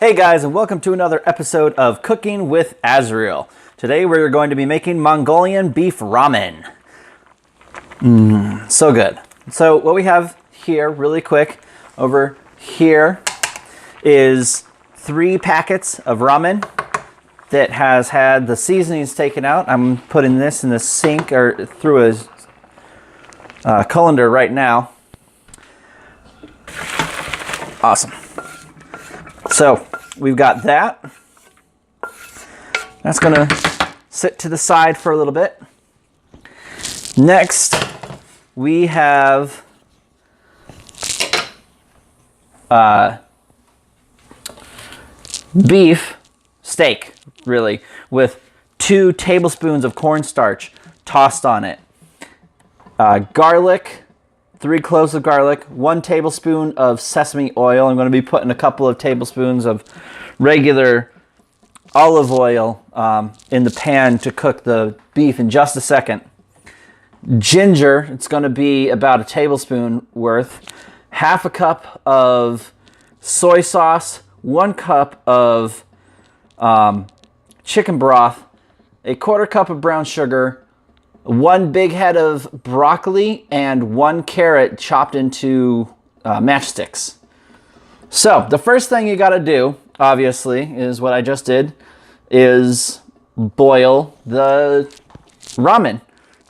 Hey guys, and welcome to another episode of Cooking with Azreal. Today we're going to be making Mongolian beef ramen. So good. So what we have here, really quick, over here is 3 packets of ramen that has had the seasonings taken out. I'm putting this in the sink or through a colander right now. Awesome. So we've got that. That's gonna sit to the side for a little bit. Next, we have beef steak, really, with 2 tablespoons of cornstarch tossed on it. Garlic, 3 cloves of garlic, 1 tablespoon of sesame oil. I'm going to be putting a couple of tablespoons of regular olive oil in the pan to cook the beef in just a second. Ginger, it's going to be about a tablespoon worth. Half a cup of soy sauce, 1 cup of chicken broth, a 1/4 cup of brown sugar, 1 big head of broccoli, and 1 carrot chopped into matchsticks. So the first thing you got to do, obviously, is what I just did, is boil the ramen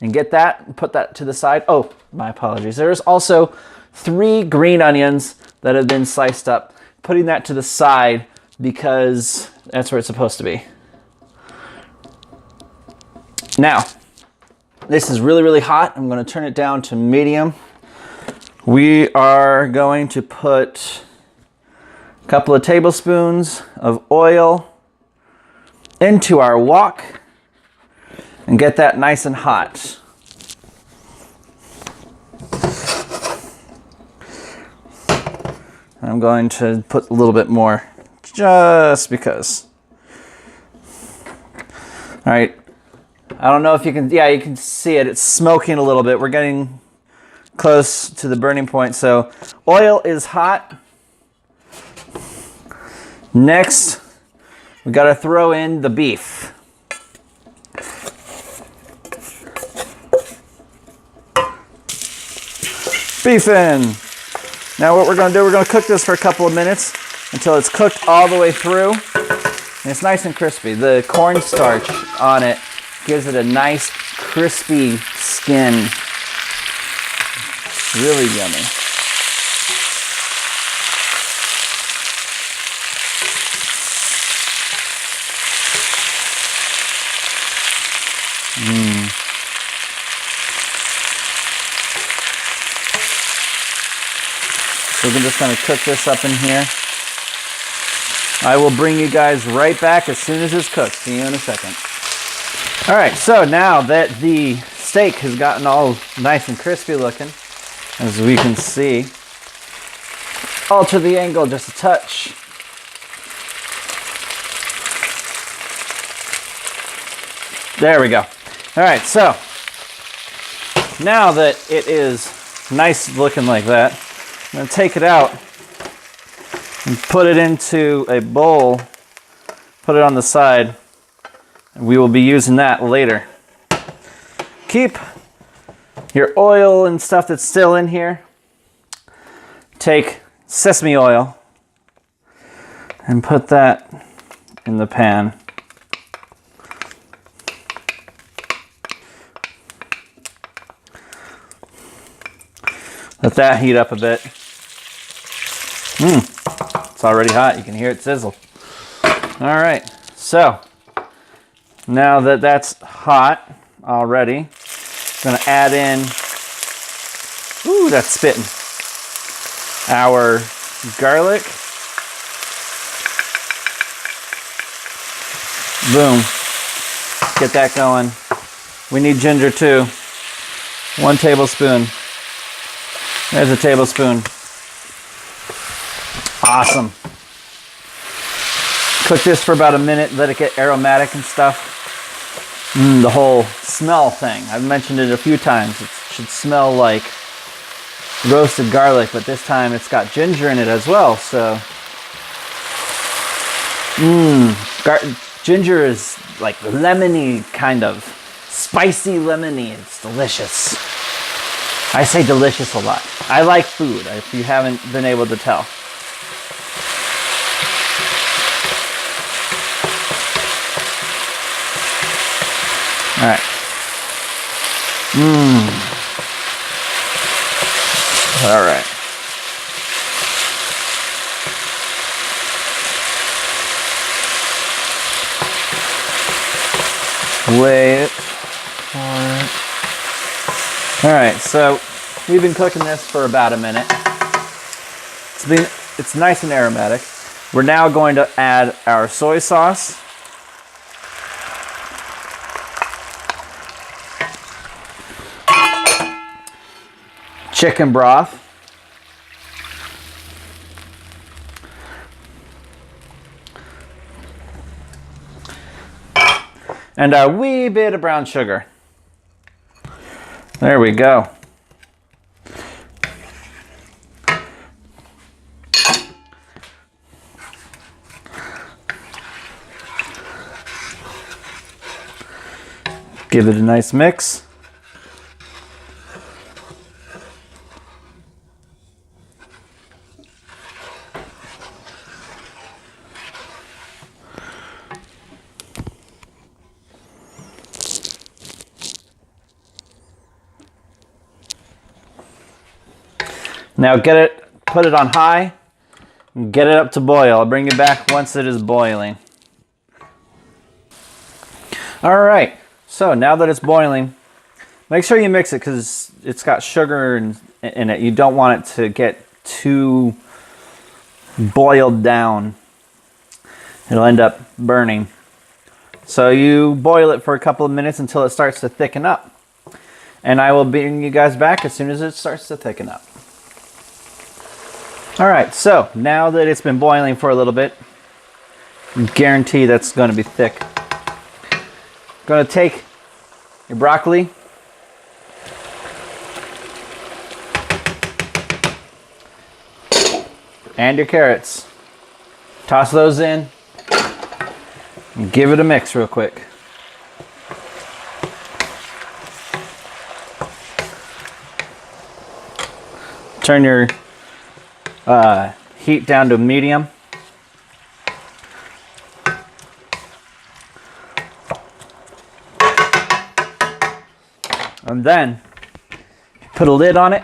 and get that and put that to the side. Oh, my apologies. There's also 3 green onions that have been sliced up. Putting that to the side because that's where it's supposed to be. Now, this is really, really hot. I'm going to turn it down to medium. We are going to put a couple of tablespoons of oil into our wok and get that nice and hot. I'm going to put a little bit more just because. All right. I don't know if you can, yeah, you can see it. It's smoking a little bit. We're getting close to the burning point. So oil is hot. Next, we got to throw in the beef. Beef in. Now what we're going to do, we're going to cook this for a couple of minutes until it's cooked all the way through. And it's nice and crispy. The cornstarch on it gives it a nice crispy skin. Really yummy. So we're just going to cook this up in here. I will bring you guys right back as soon as it's cooked. See you in a second. All right, so now that the steak has gotten all nice and crispy looking, as we can see, alter the angle just a touch. There we go. All right, so now that it is nice looking like that, I'm going to take it out and put it into a bowl, put it on the side. We will be using that later. Keep your oil and stuff that's still in here. Take sesame oil and put that in the pan. Let that heat up a bit. It's already hot. You can hear it sizzle. All right, so now that that's hot already, I'm going to add in, ooh, that's spitting, our garlic. Boom. Get that going. We need ginger too. 1 tablespoon. There's a tablespoon. Awesome. Cook this for about a minute, let it get aromatic and stuff. The whole smell thing, I've mentioned it a few times. It should smell like roasted garlic, but this time it's got ginger in it as well, so Ginger is like lemony, kind of spicy lemony. It's delicious. I say delicious a lot. I like food, if you haven't been able to tell. All right. All right. Wait. All right, so we've been cooking this for about a minute. It's nice and aromatic. We're now going to add our soy sauce. Chicken broth. And a wee bit of brown sugar. There we go. Give it a nice mix. Now put it on high, and get it up to boil. I'll bring you back once it is boiling. All right, so now that it's boiling, make sure you mix it because it's got sugar in it. You don't want it to get too boiled down. It'll end up burning. So you boil it for a couple of minutes until it starts to thicken up. And I will bring you guys back as soon as it starts to thicken up. All right, so now that it's been boiling for a little bit, I guarantee that's going to be thick. Going to take your broccoli, and your carrots. Toss those in and give it a mix real quick. Turn your heat down to medium. And then put a lid on it.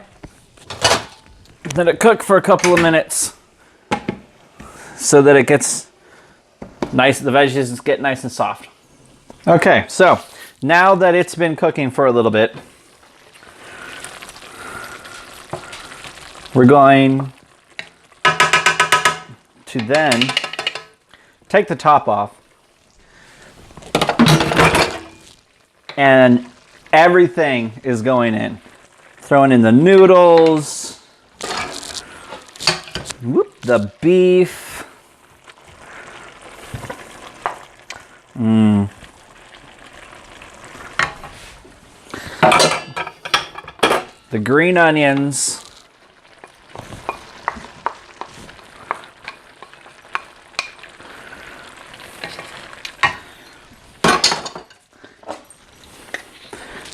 Let it cook for a couple of minutes so that it gets nice, the veggies get nice and soft. Okay, so now that it's been cooking for a little bit, we're going to then take the top off, and everything is going in. Throwing in the noodles, the beef, the green onions,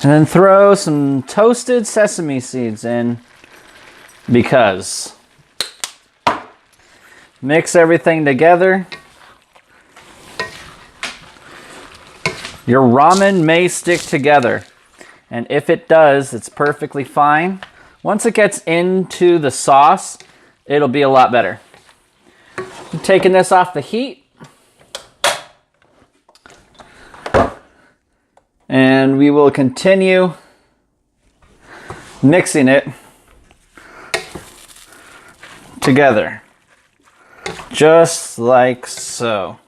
and then throw some toasted sesame seeds in, because mix everything together. Your ramen may stick together, and if it does, it's perfectly fine. Once it gets into the sauce, it'll be a lot better. I'm taking this off the heat. And we will continue mixing it together, just like so.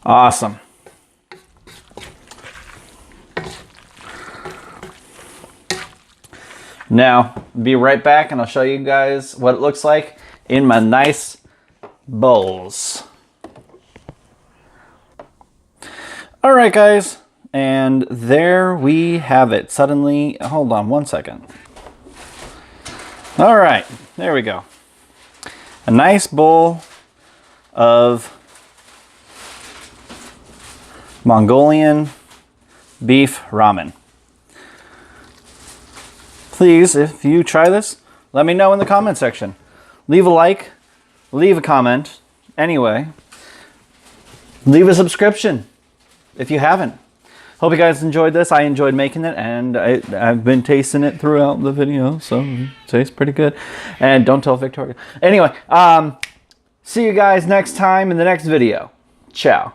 Awesome. Now, be right back and I'll show you guys what it looks like in my nice bowls. All right, guys, and there we have it. Suddenly, hold on one second. All right, there we go. A nice bowl of Mongolian beef ramen. Please, if you try this, let me know in the comment section. Leave a like, leave a comment. Anyway, leave a subscription if you haven't. Hope you guys enjoyed this. I enjoyed making it, and I've been tasting it throughout the video, so it tastes pretty good. And don't tell Victoria. Anyway, see you guys next time in the next video. Ciao.